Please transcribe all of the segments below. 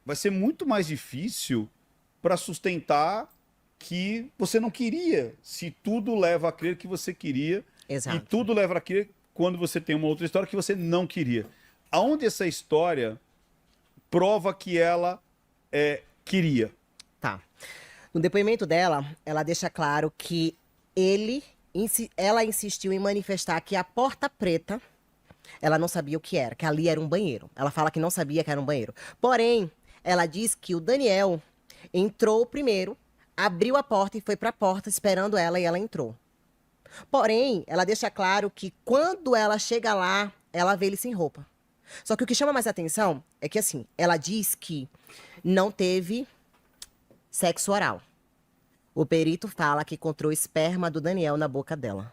vai ser muito mais difícil para sustentar que você não queria, se tudo leva a crer que você queria e Exato. tudo leva a crer quando você tem uma outra história que você não queria. Aonde essa história prova que ela queria? Tá. No depoimento dela, ela deixa claro que ela insistiu em manifestar que a porta preta, ela não sabia o que era, que ali era um banheiro. Ela fala que não sabia que era um banheiro. Porém, ela diz que o Daniel entrou primeiro, abriu a porta e foi pra porta esperando ela e ela entrou. Porém, ela deixa claro que quando ela chega lá, ela vê ele sem roupa. Só que o que chama mais atenção é que, assim, ela diz que não teve sexo oral. O perito fala que encontrou esperma do Daniel na boca dela.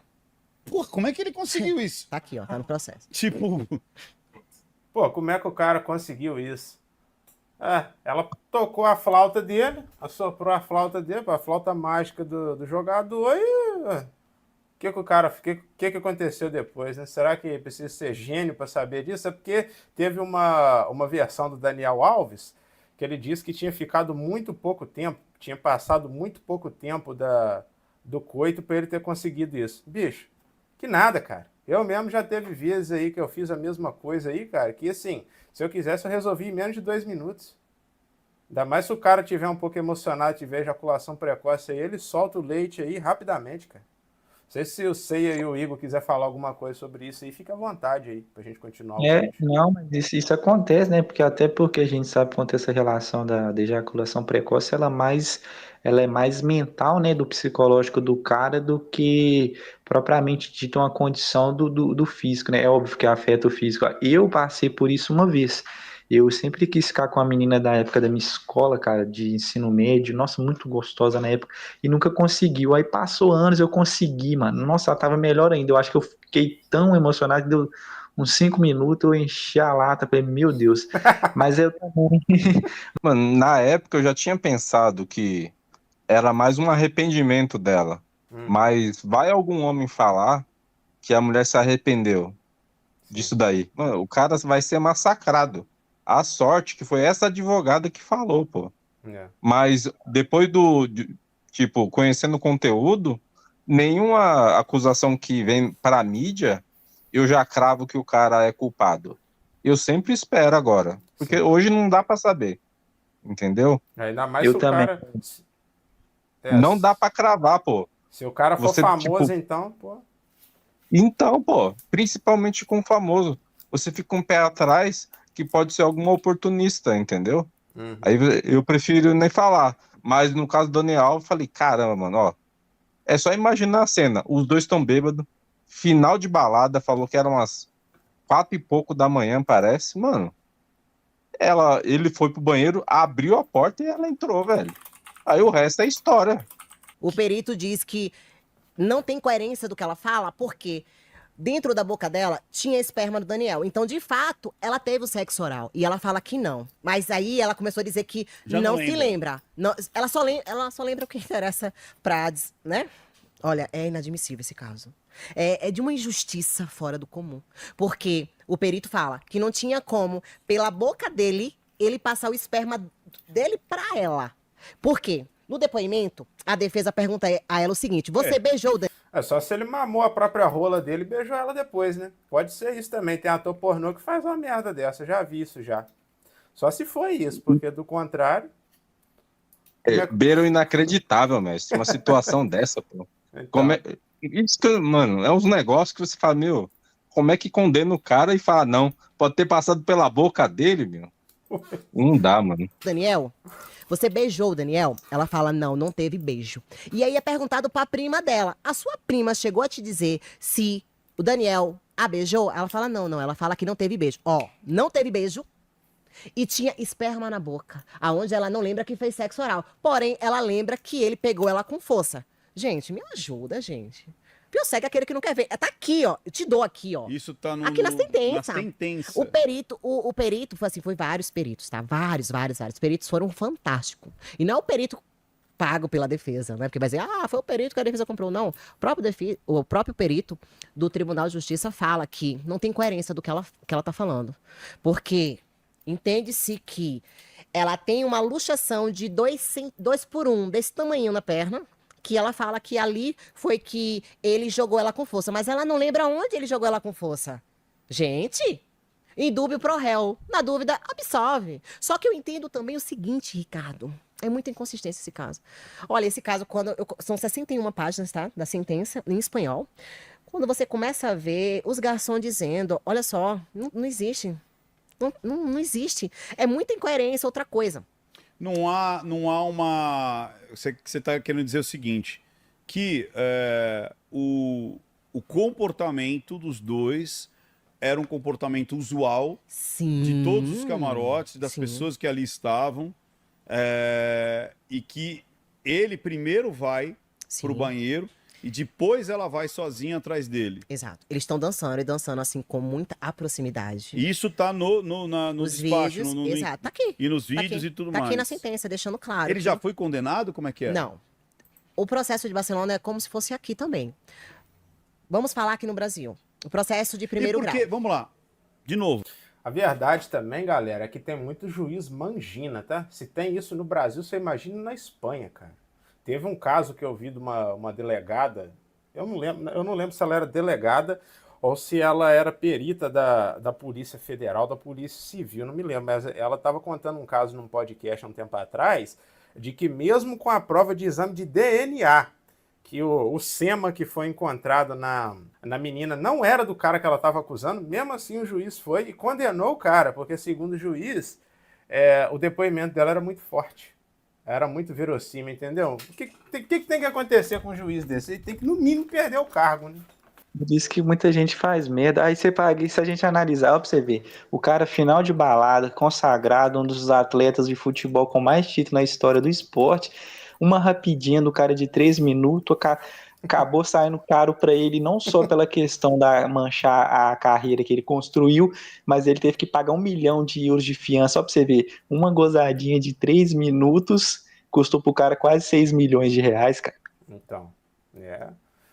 Pô, como é que ele conseguiu isso? Tá aqui, ó, tá no processo. Tipo, Pô, como é que o cara conseguiu isso? Ela tocou a flauta dele, assoprou a flauta dele, a flauta mágica do jogador e... que aconteceu depois, né? Será que precisa ser gênio para saber disso? É porque teve uma versão do Daniel Alves que ele disse que tinha ficado muito pouco tempo, tinha passado muito pouco tempo do coito para ele ter conseguido isso. Bicho, que nada, cara. Eu mesmo já teve vezes aí que eu fiz a mesma coisa aí, cara, que assim, se eu quisesse eu resolvi em menos de 2 minutos. Ainda mais se o cara tiver um pouco emocionado, tiver ejaculação precoce aí, ele solta o leite aí rapidamente, cara. Não sei se o Ceia e o Igor quiser falar alguma coisa sobre isso aí, fica à vontade aí, pra gente continuar o vídeo. Não, mas isso acontece, né? Até porque a gente sabe quanto essa relação da ejaculação precoce, ela é mais mental, né, do psicológico do cara do que propriamente dito uma condição do físico, né? É óbvio que afeta o físico. Eu passei por isso uma vez. Eu sempre quis ficar com a menina da época da minha escola, cara, de ensino médio, nossa, muito gostosa na época, e nunca conseguiu. Aí passou anos, eu consegui, mano. Nossa, ela tava melhor ainda. Eu acho que eu fiquei tão emocionado que deu uns 5 minutos, eu enchi a lata, falei, meu Deus. Mas eu também. Mano, na época eu já tinha pensado que era mais um arrependimento dela. Mas vai algum homem falar que a mulher se arrependeu disso daí? Mano, o cara vai ser massacrado. A sorte que foi essa advogada que falou, pô. Mas depois tipo, conhecendo o conteúdo, nenhuma acusação que vem para a mídia, eu já cravo que o cara é culpado. Eu sempre espero agora, porque hoje não dá para saber, entendeu? Ainda mais Eu se o também. cara... Não dá para cravar, pô. Se o cara for Você, famoso, tipo, então, pô... Então, pô, principalmente com o famoso, você fica um pé atrás que pode ser algum oportunista, entendeu? Aí eu prefiro nem falar. Mas no caso do Daniel, eu falei, caramba, mano, ó. É só imaginar a cena. Os dois estão bêbados, final de balada, falou que eram umas 4 e pouco da manhã, parece. Mano, ele foi pro banheiro, abriu a porta e ela entrou, velho. Aí o resto é história. O perito diz que não tem coerência do que ela fala, porque dentro da boca dela tinha esperma do Daniel. Então, de fato, ela teve o sexo oral. E ela fala que não. Mas aí ela começou a dizer que Já não não se lembra. Não, ela só lembra o que interessa pra, né? Olha, é inadmissível esse caso. É de uma injustiça fora do comum. Porque o perito fala que não tinha como, pela boca dele, ele passar o esperma dele pra ela. Por quê? No depoimento, a defesa pergunta a ela o seguinte: você beijou o Daniel? É só se ele mamou a própria rola dele e beijou ela depois, né? Pode ser isso também. Tem ator pornô que faz uma merda dessa. Eu já vi isso já. Só se foi isso, porque do contrário... Beira o inacreditável, mestre. Uma situação dessa, pô. Então, Isso que, mano, é uns negócios que você fala, meu, como é que condena o cara e fala, não, pode ter passado pela boca dele, meu. Não dá, mano. Daniel? Você beijou o Daniel? Ela fala, não, não teve beijo. E aí é perguntado pra prima dela. A sua prima chegou a te dizer se o Daniel a beijou? Ela fala, não. Ela fala que não teve beijo. Ó, não teve beijo e tinha esperma na boca, aonde ela não lembra que fez sexo oral. Porém, ela lembra que ele pegou ela com força. Gente, me ajuda, gente. Pior cego é aquele que não quer ver. Tá aqui, ó. Eu te dou aqui, ó. Isso tá Aqui na sentença. na sentença. O perito, foi assim, foi vários peritos, tá? Vários. Os peritos foram fantásticos. E não é o perito pago pela defesa, né? Porque vai dizer, foi o perito que a defesa comprou. Não. O próprio perito do Tribunal de Justiça fala que não tem coerência do que ela tá falando. Porque Entende-se que ela tem uma luxação de 2 por 1, desse tamanho na perna, que ela fala que ali foi que ele jogou ela com força. Mas ela não lembra onde ele jogou ela com força. Gente, indúbio pro réu. Na dúvida, absolve. Só que eu entendo também o seguinte, Ricardo. É muita inconsistência esse caso. Olha, esse caso, são 61 páginas, tá? Da sentença, em espanhol. Quando você começa a ver os garçons dizendo, olha só, não existe. Não existe. É muita incoerência, outra coisa. Não há uma. Você está querendo dizer o seguinte: que o comportamento dos dois era um comportamento usual Sim. de todos os camarotes, das Sim. pessoas que ali estavam, e que ele primeiro vai Sim. pro banheiro e depois ela vai sozinha atrás dele. Exato. Eles estão dançando e dançando assim com muita proximidade. E isso tá no despacho, vídeos, exato. Tá aqui. e nos Tá vídeos aqui. e tudo Tá mais. aqui na sentença, deixando claro. Ele já foi condenado? Como é que é? Não. O processo de Barcelona é como se fosse aqui também. Vamos falar aqui no Brasil. O processo de primeiro grau. Vamos lá, de novo. A verdade também, galera, é que tem muito juiz mangina, tá? Se tem isso no Brasil, você imagina na Espanha, cara. Teve um caso que eu vi de uma delegada, eu não lembro se ela era delegada ou se ela era perita da Polícia Federal, da Polícia Civil, não me lembro, mas ela estava contando um caso num podcast há um tempo atrás, de que mesmo com a prova de exame de DNA, que o sema que foi encontrado na menina não era do cara que ela estava acusando, mesmo assim o juiz foi e condenou o cara, porque segundo o juiz, o depoimento dela era muito forte. Era muito verossímil, entendeu? O que tem que acontecer com um juiz desse? Ele tem que, no mínimo, perder o cargo, né? Diz que muita gente faz merda. Aí você paga, e se a gente analisar, ó, pra você ver, o cara final de balada, consagrado, um dos atletas de futebol com mais título na história do esporte, uma rapidinha do cara de 3 minutos, acabou saindo caro pra ele, não só pela questão da manchar a carreira que ele construiu, mas ele teve que pagar 1 milhão de euros de fiança. Só pra você ver, uma gozadinha de 3 minutos custou pro cara quase 6 milhões de reais, cara. Então,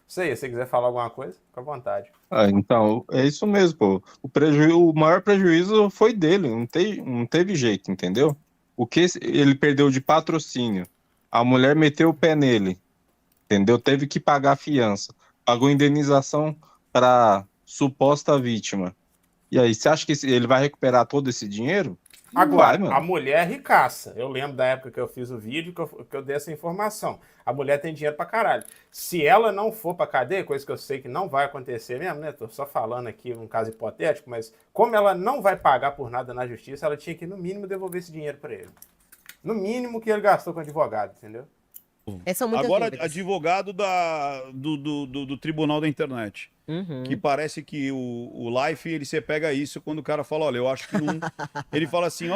Isso aí, se você quiser falar alguma coisa, fica à vontade. Então, é isso mesmo, pô. O maior prejuízo foi dele, não teve jeito, entendeu? O que ele perdeu de patrocínio, a mulher meteu o pé nele, entendeu? Teve que pagar a fiança, pagou indenização para suposta vítima. E aí, você acha que ele vai recuperar todo esse dinheiro? Agora, Vai, mano. a mulher é ricaça. Eu lembro da época que eu fiz o vídeo que eu dei essa informação. A mulher tem dinheiro pra caralho. Se ela não for pra cadeia, coisa que eu sei que não vai acontecer mesmo, né? Tô só falando aqui um caso hipotético, mas como ela não vai pagar por nada na justiça, ela tinha que, no mínimo, devolver esse dinheiro pra ele. No mínimo que ele gastou com advogado, entendeu? São muitas Agora, dúvidas. advogado do Tribunal da Internet. Uhum. Que parece que o Life, ele se pega a isso quando o cara fala, olha, eu acho que não... Ele fala assim,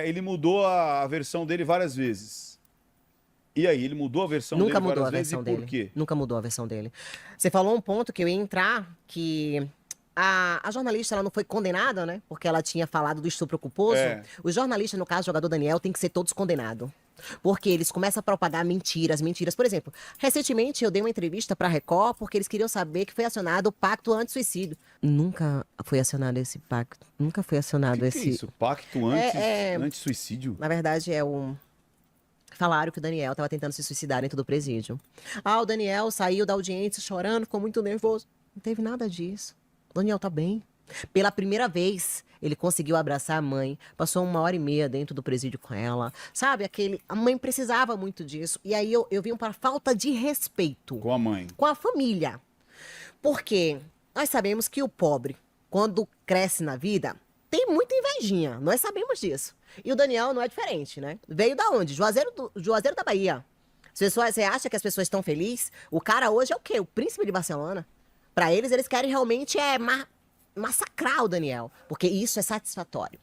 ele mudou a versão dele várias vezes. E aí, ele mudou a versão Nunca dele mudou a várias vezes versão e por dele. quê? Nunca mudou a versão dele. Você falou um ponto que eu ia entrar, que a jornalista ela não foi condenada, né? Porque ela tinha falado do estupro culposo. Os jornalistas, no caso, o jogador Daniel, tem que ser todos condenados. Porque eles começam a propagar mentiras. Por exemplo, recentemente eu dei uma entrevista para a Record porque eles queriam saber que foi acionado o pacto anti-suicídio. Nunca foi acionado esse pacto. Nunca foi acionado Que esse... é isso? Pacto anti-suicídio? Na verdade, falaram que o Daniel estava tentando se suicidar dentro do presídio. O Daniel saiu da audiência chorando, ficou muito nervoso. Não teve nada disso. O Daniel tá bem. Pela primeira vez, ele conseguiu abraçar a mãe, passou 1h30 dentro do presídio com ela. Sabe, a mãe precisava muito disso. E aí eu vi uma falta de respeito. Com a mãe. Com a família. Porque nós sabemos que o pobre, quando cresce na vida, tem muita invejinha. Nós sabemos disso. E o Daniel não é diferente, né? Veio da onde? Juazeiro da Bahia. Você acha que as pessoas estão felizes? O cara hoje é o quê? O príncipe de Barcelona. Pra eles querem realmente massacrar o Daniel, porque isso é satisfatório.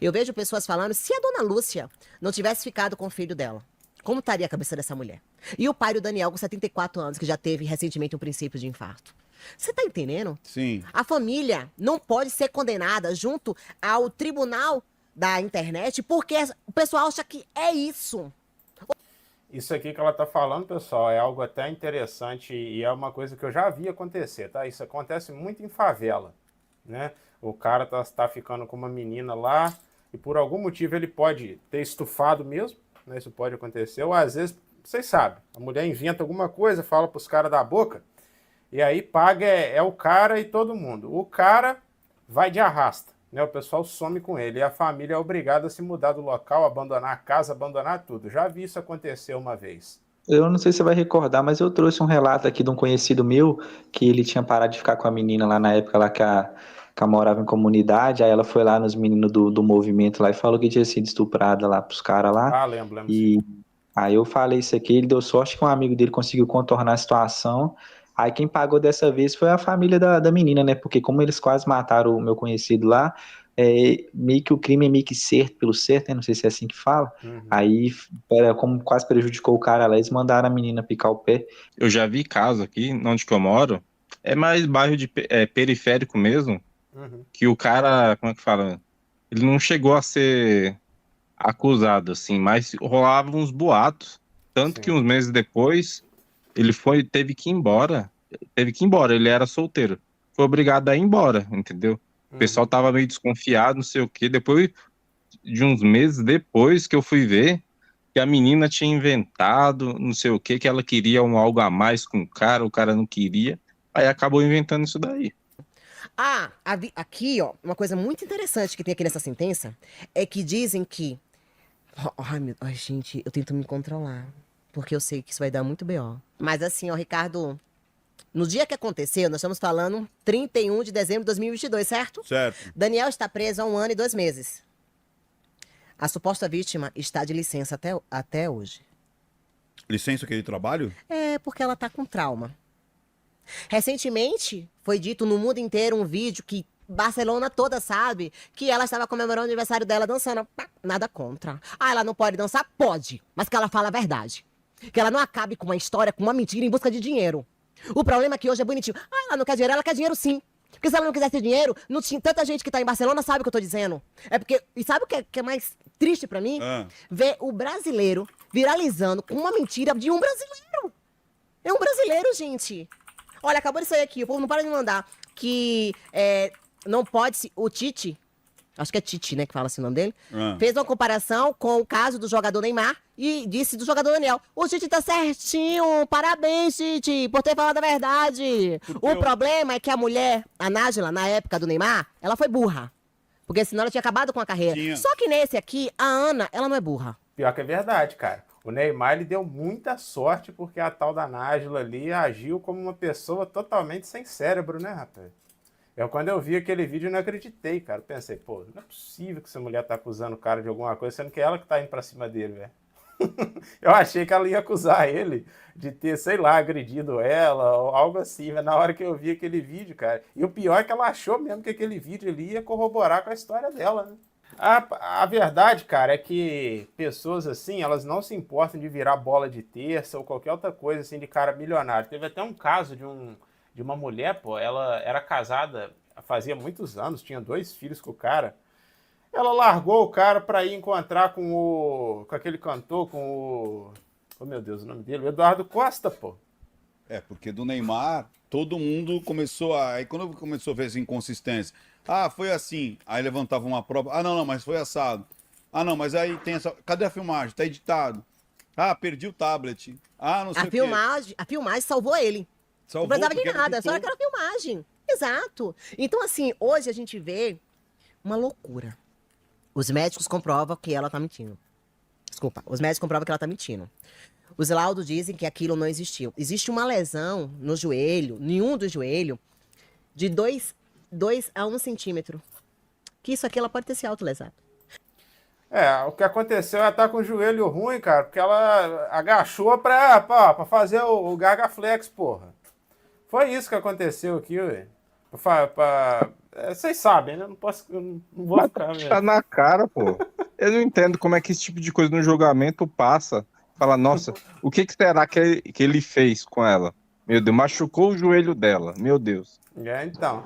Eu vejo pessoas falando, se a dona Lúcia não tivesse ficado com o filho dela, como estaria a cabeça dessa mulher? E o pai do Daniel, com 74 anos, que já teve recentemente um princípio de infarto. Você tá entendendo? Sim. A família não pode ser condenada junto ao tribunal da internet, porque o pessoal acha que é isso. Isso aqui que ela tá falando, pessoal, é algo até interessante e é uma coisa que eu já vi acontecer, tá? Isso acontece muito em favela, né? O cara tá ficando com uma menina lá, e por algum motivo ele pode ter estufado mesmo, né? Isso pode acontecer, ou às vezes, vocês sabem, a mulher inventa alguma coisa, fala pros caras da boca, e aí paga é o cara e todo mundo. O cara vai de arrasta, né? O pessoal some com ele, e a família é obrigada a se mudar do local, abandonar a casa, abandonar tudo. Já vi isso acontecer uma vez. Eu não sei se você vai recordar, mas eu trouxe um relato aqui de um conhecido meu que ele tinha parado de ficar com a menina lá na época lá que a morava em comunidade. Aí ela foi lá nos meninos do movimento lá e falou que tinha sido estuprada lá pros caras lá. Ah, lembro E sim. aí eu falei isso aqui, ele deu sorte que um amigo dele conseguiu contornar a situação. Aí quem pagou dessa vez foi a família da menina, né? Porque como eles quase mataram o meu conhecido lá, meio que o crime é meio que certo pelo certo, né? Não sei se é assim que fala. Aí, como quase prejudicou o cara lá, eles mandaram a menina picar o pé. Eu já vi caso aqui, onde que eu moro, é mais bairro de periférico mesmo, que o cara, como é que fala? Ele não chegou a ser acusado, assim, mas rolavam uns boatos. Tanto Sim. que uns meses depois, ele teve que ir embora. Ele era solteiro. Foi obrigado a ir embora, entendeu? O pessoal tava meio desconfiado, não sei o quê. Depois de uns meses depois que eu fui ver que a menina tinha inventado, não sei o quê, que ela queria algo a mais com o cara não queria. Aí acabou inventando isso daí. Ah, aqui, ó, uma coisa muito interessante que tem aqui nessa sentença é que dizem que. Ai, gente, eu tento me controlar. Porque eu sei que isso vai dar muito B.O. Mas assim, ó, Ricardo, no dia que aconteceu, nós estamos falando 31 de dezembro de 2022, certo? Certo. Daniel está preso há 1 ano e 2 meses. A suposta vítima está de licença até hoje. Licença aquele trabalho? É porque ela tá com trauma. Recentemente, foi dito no mundo inteiro um vídeo que Barcelona toda sabe que ela estava comemorando o aniversário dela dançando. Nada contra. Ah, ela não pode dançar? Pode. Mas que ela fala a verdade. Que ela não acabe com uma história, com uma mentira em busca de dinheiro. O problema é que hoje é bonitinho. Ah, ela não quer dinheiro? Ela quer dinheiro sim. Porque se ela não quisesse dinheiro, não tinha tanta gente que tá em Barcelona, sabe o que eu tô dizendo. É porque... E sabe o que é mais triste pra mim? Ver o brasileiro viralizando com uma mentira de um brasileiro. É um brasileiro, gente. Olha, acabou de sair aqui, o povo não para de me mandar, que não pode se... O Tite, acho que é Tite, né, que fala assim o nome dele, fez uma comparação com o caso do jogador Neymar e disse do jogador Daniel, o Tite tá certinho, parabéns, Tite, por ter falado a verdade. O problema é que a mulher, a Nájila, na época do Neymar, ela foi burra. Porque senão ela tinha acabado com a carreira. Só que nesse aqui, a Ana, ela não é burra. Pior que é verdade, cara. O Neymar, ele deu muita sorte porque a tal da Nájila ali agiu como uma pessoa totalmente sem cérebro, né, rapaz? Quando eu vi aquele vídeo, eu não acreditei, cara. Eu pensei, pô, não é possível que essa mulher tá acusando o cara de alguma coisa, sendo que é ela que tá indo pra cima dele, velho. Eu achei que ela ia acusar ele de ter, sei lá, agredido ela ou algo assim, mas na hora que eu vi aquele vídeo, cara... E o pior é que ela achou mesmo que aquele vídeo ali ia corroborar com a história dela, né? A verdade, cara, é que pessoas assim, elas não se importam de virar bola de terça ou qualquer outra coisa assim de cara milionário. Teve até um caso de uma mulher, pô, ela era casada fazia muitos anos, tinha 2 filhos com o cara. Ela largou o cara pra ir encontrar com aquele cantor, oh meu Deus, o nome dele, o Eduardo Costa, pô. Porque do Neymar, todo mundo começou a... Aí quando começou a ver essa inconsistência, foi assim, aí levantava uma prova, não, mas foi assado. Não, mas aí tem essa... Cadê a filmagem? Tá editado. Perdi o tablet. Não sei o quê. A filmagem salvou ele. Salvou, não precisava de nada, editou. só aquela filmagem. Exato. Então, assim, hoje a gente vê uma loucura. Os médicos comprovam que ela tá mentindo. Desculpa, os médicos comprovam que ela tá mentindo. Os laudos dizem que aquilo não existiu. Existe uma lesão no joelho, nenhum do joelho, de 2 a 1 centímetro. Que isso aqui ela pode ter se autolesado. O que aconteceu, ela tá com o joelho ruim, cara, porque ela agachou pra fazer o Gaga Flex, porra. Foi isso que aconteceu aqui, ué. Vocês sabem, né? Eu não vou ficar mesmo. Tá na cara, pô. Eu não entendo como é que esse tipo de coisa no julgamento passa. Fala, nossa, o que será que ele fez com ela? Meu Deus, machucou o joelho dela, meu Deus. Então.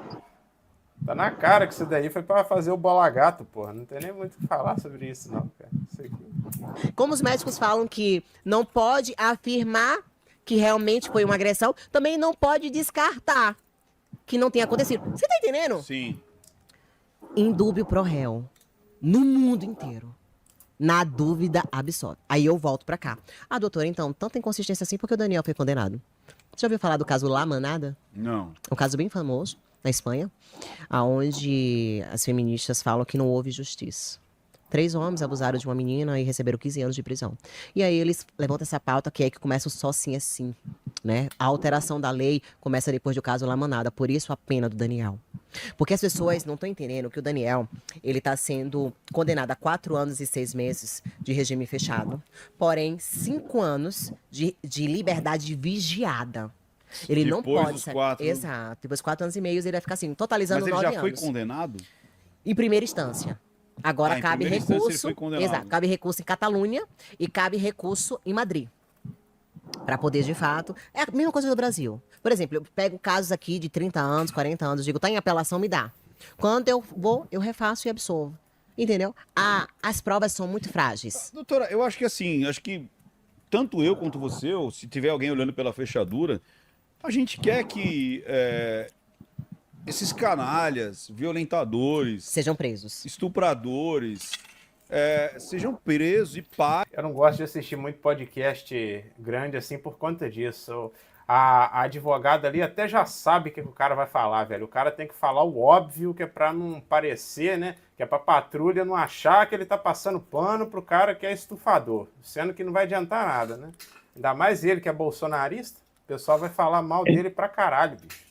Tá na cara que isso daí foi pra fazer o bola gato, porra. Não tem nem muito o que falar sobre isso, não, cara. Isso aqui. Como os médicos falam que não pode afirmar que realmente foi uma agressão, também não pode descartar que não tenha acontecido. Você tá entendendo? Sim. Indúbio pro réu. No mundo inteiro. Na dúvida absoluta. Aí eu volto pra cá. Ah, doutora, então, tanta inconsistência assim porque o Daniel foi condenado. Você já ouviu falar do caso La Manada? Não. Um caso bem famoso na Espanha, onde as feministas falam que não houve justiça. 3 homens abusaram de uma menina e receberam 15 anos de prisão. E aí eles levantam essa pauta que é que começa o só sim é sim, né? A alteração da lei começa depois do caso La Manada, por isso a pena do Daniel. Porque as pessoas não estão entendendo que o Daniel, ele está sendo condenado a 4 anos e 6 meses de regime fechado, porém 5 anos de liberdade vigiada. Ele não Depois pode dos sair. 4. Exato. Depois de 4 anos e meio, ele vai ficar assim, totalizando Mas ele 9 já foi anos. condenado? Em primeira instância. Agora Em cabe primeira instância ele recurso. foi condenado. Exato. Cabe recurso em Catalunha e cabe recurso em Madrid. Para poder, de fato. É a mesma coisa do Brasil. Por exemplo, eu pego casos aqui de 30 anos, 40 anos, digo, tá em apelação, me dá. Quando eu vou, eu refaço e absolvo. Entendeu? As provas são muito frágeis. Doutora, eu acho que assim, acho que tanto eu quanto você, ou se tiver alguém olhando pela fechadura, a gente quer que esses canalhas, violentadores, Sejam presos. estupradores, sejam presos e paguem. Eu não gosto de assistir muito podcast grande assim por conta disso. A advogada ali até já sabe o que o cara vai falar, velho. O cara tem que falar o óbvio, que é pra não parecer, né? Que é pra patrulha não achar que ele tá passando pano pro cara que é estufador. Sendo que não vai adiantar nada, né? Ainda mais ele que é bolsonarista, o pessoal vai falar mal dele pra caralho, bicho.